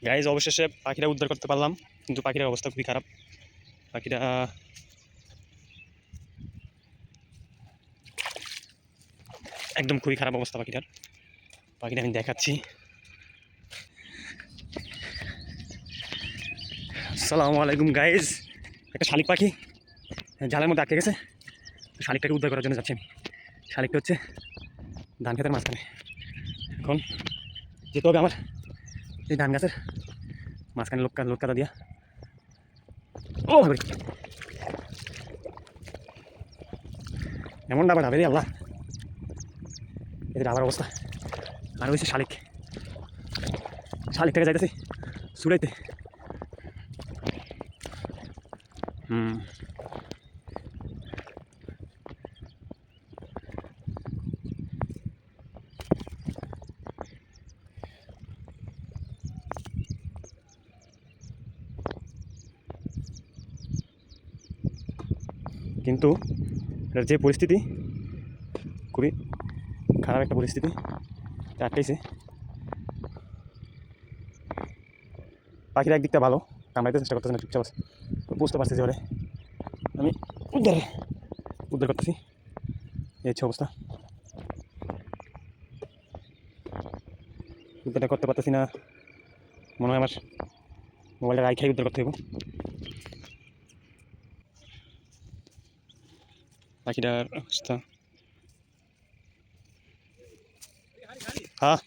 Guys অবশেষে পাখিরা উদ্ধার করতে পারলাম, কিন্তু পাখির অবস্থা খুবই খারাপ। পাখিরা একদম খুবই খারাপ অবস্থা পাখিটার। পাখিটা আমি দেখাচ্ছি। আসসালামু আলাইকুম গাইজ। একটা শালিক পাখি জালের মধ্যে আটকে গেছে। শালিকটাকে উদ্ধার করার জন্য যাচ্ছি আমি। শালিকটা হচ্ছে ধান খেতের মাঝখানে। এখন যেতে হবে আমার এই ধান গাছের মাঝখানে লোক কাদা দিয়া। ও ভাবে এমন ডাবা ডাবে রে আল্লাহ, এদের ডাবার অবস্থা। আর হয়েছে শালিকটাকে যাইতেছি ছুড়াইতে। কিন্তু এটার যে পরিস্থিতি, খুবই খারাপ একটা পরিস্থিতি। আটকাইছে। পাখিরা একদিকটা ভালো, কামড়াইতে চেষ্টা করতেছে না, চুপচাপ আছে। বুঝতে পারছি যে ওরে আমি উদ্ধার করতেছি। এই হচ্ছে অবস্থা। উদ্ধারটা করতে পারতেছি না, মনে হয় আমার মোবাইলটা রাইখাই উদ্ধার করতে হবে। পাখিটার অবস্থা, হ্যাঁ